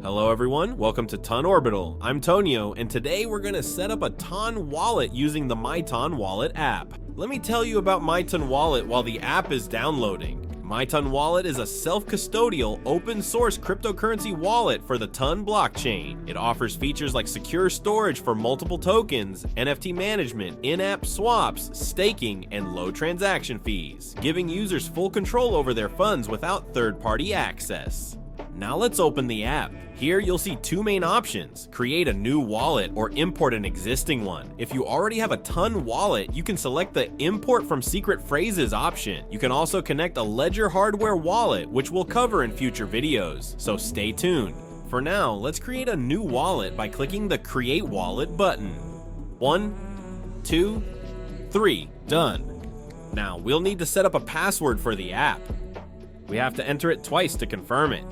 Hello everyone, welcome to Ton Orbital. I'm Tonio, and today we're going to set up a Ton wallet using the MyTonWallet app. Let me tell you about MyTonWallet while the app is downloading. MyTonWallet is a self-custodial, open-source cryptocurrency wallet for the Ton blockchain. It offers features like secure storage for multiple tokens, NFT management, in-app swaps, staking, and low transaction fees, giving users full control over their funds without third-party access. Now let's open the app. Here you'll see two main options: create a new wallet or import an existing one. If you already have a Ton wallet, you can select the import from secret phrases option. You can also connect a Ledger hardware wallet, which we'll cover in future videos, so stay tuned. For now, let's create a new wallet by clicking the Create Wallet button. 1, 2, 3, done. Now we'll need to set up a password for the app. We have to enter it twice to confirm it.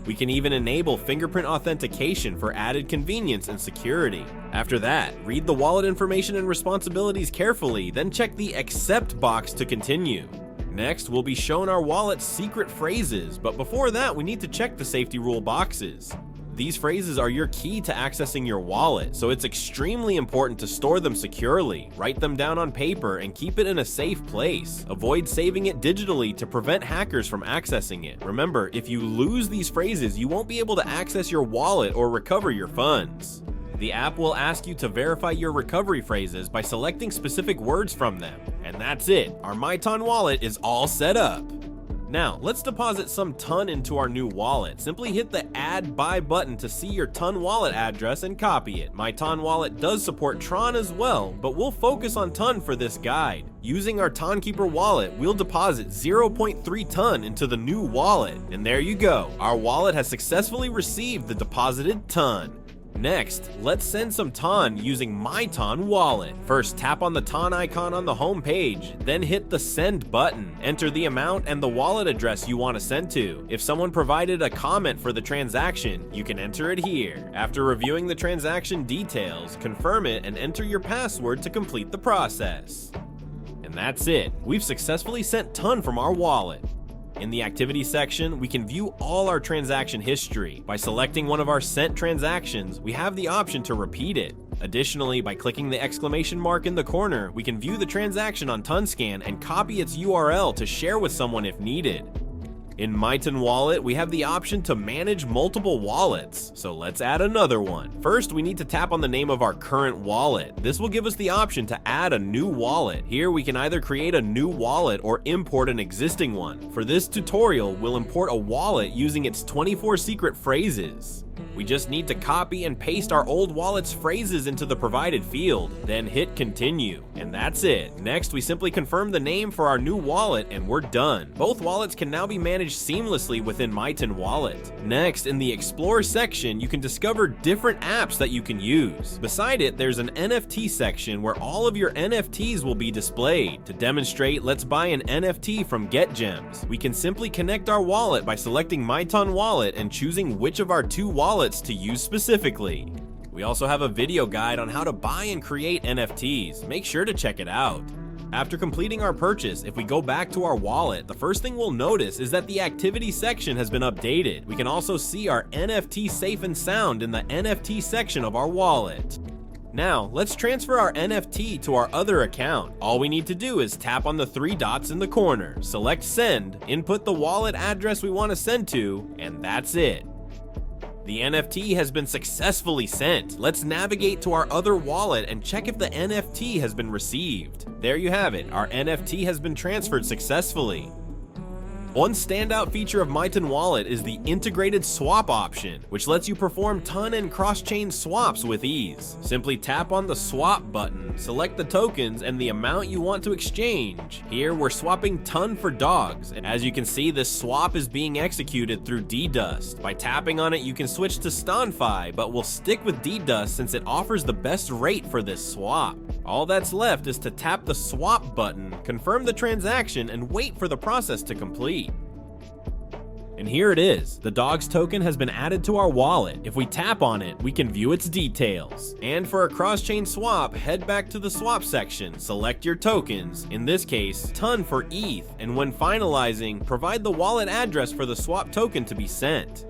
We can even enable fingerprint authentication for added convenience and security. After that, read the wallet information and responsibilities carefully, then check the Accept box to continue. Next, we'll be shown our wallet's secret phrases, but before that, we need to check the safety rule boxes. These phrases are your key to accessing your wallet, so it's extremely important to store them securely. Write them down on paper and keep it in a safe place. Avoid saving it digitally to prevent hackers from accessing it. Remember, if you lose these phrases, you won't be able to access your wallet or recover your funds. The app will ask you to verify your recovery phrases by selecting specific words from them. And that's it. Our MyTonWallet is all set up. Now, let's deposit some Ton into our new wallet. Simply hit the Add Buy button to see your Ton wallet address and copy it. MyTonWallet does support Tron as well, but we'll focus on Ton for this guide. Using our TonKeeper wallet, we'll deposit 0.3 Ton into the new wallet. And there you go, our wallet has successfully received the deposited Ton. Next, let's send some Ton using MyTonWallet. First, tap on the Ton icon on the home page, then hit the Send button. Enter the amount and the wallet address you want to send to. If someone provided a comment for the transaction, you can enter it here. After reviewing the transaction details, confirm it and enter your password to complete the process. And that's it. We've successfully sent Ton from our wallet. In the activity section, we can view all our transaction history. By selecting one of our sent transactions, we have the option to repeat it. Additionally, by clicking the exclamation mark in the corner, we can view the transaction on TonScan and copy its URL to share with someone if needed. In MyTonWallet, we have the option to manage multiple wallets, so let's add another one. First, we need to tap on the name of our current wallet. This will give us the option to add a new wallet. Here, we can either create a new wallet or import an existing one. For this tutorial, we'll import a wallet using its 24 secret phrases. We just need to copy and paste our old wallet's phrases into the provided field, then hit continue, and that's it. Next, we simply confirm the name for our new wallet and we're done. Both wallets can now be managed seamlessly within MyTonWallet. Next, in the Explore section, you can discover different apps that you can use. Beside it, there's an NFT section where all of your NFTs will be displayed. To demonstrate, let's buy an NFT from GetGems. We can simply connect our wallet by selecting MyTonWallet and choosing which of our two wallets to use specifically. We also have a video guide on how to buy and create NFTs. Make sure to check it out. After completing our purchase, if we go back to our wallet, the first thing we'll notice is that the activity section has been updated. We can also see our NFT safe and sound in the NFT section of our wallet. Now, let's transfer our NFT to our other account. All we need to do is tap on the three dots in the corner, select Send, input the wallet address we want to send to, and that's it. The NFT has been successfully sent. Let's navigate to our other wallet and check if the NFT has been received. There you have it, our NFT has been transferred successfully. One standout feature of MyTonWallet is the integrated swap option, which lets you perform Ton and cross-chain swaps with ease. Simply tap on the swap button, select the tokens and the amount you want to exchange. Here we're swapping Ton for dogs, and as you can see, this swap is being executed through ddust. By tapping on it, you can switch to StonFi, but we'll stick with ddust since it offers the best rate for this swap. All that's left is to tap the swap button, confirm the transaction, and wait for the process to complete. And here it is. The dog's token has been added to our wallet. If we tap on it, we can view its details. And for a cross-chain swap, head back to the swap section, select your tokens, in this case, Ton for ETH, and when finalizing, provide the wallet address for the swap token to be sent.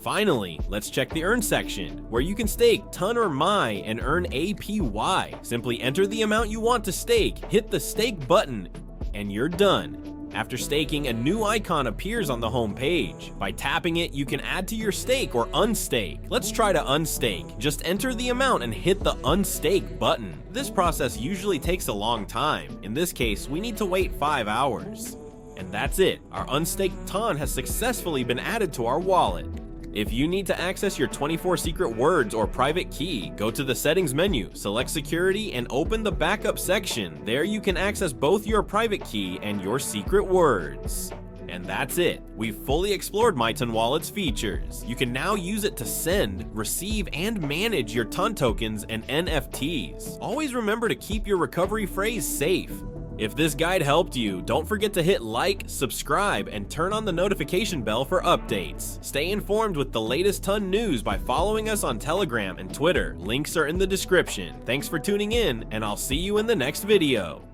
Finally, let's check the earn section, where you can stake Ton or My and earn APY. Simply enter the amount you want to stake, hit the stake button, and you're done. After staking, a new icon appears on the home page. By tapping it, you can add to your stake or unstake. Let's try to unstake. Just enter the amount and hit the unstake button. This process usually takes a long time. In this case, we need to wait 5 hours. And that's it. Our unstaked Ton has successfully been added to our wallet. If you need to access your 24 secret words or private key, go to the settings menu, select security, and open the backup section. There you can access both your private key and your secret words. And that's it. We've fully explored MyTonWallet's features. You can now use it to send, receive, and manage your Ton tokens and NFTs. Always remember to keep your recovery phrase safe. If this guide helped you, don't forget to hit like, subscribe, and turn on the notification bell for updates. Stay informed with the latest Ton news by following us on Telegram and Twitter. Links are in the description. Thanks for tuning in, and I'll see you in the next video.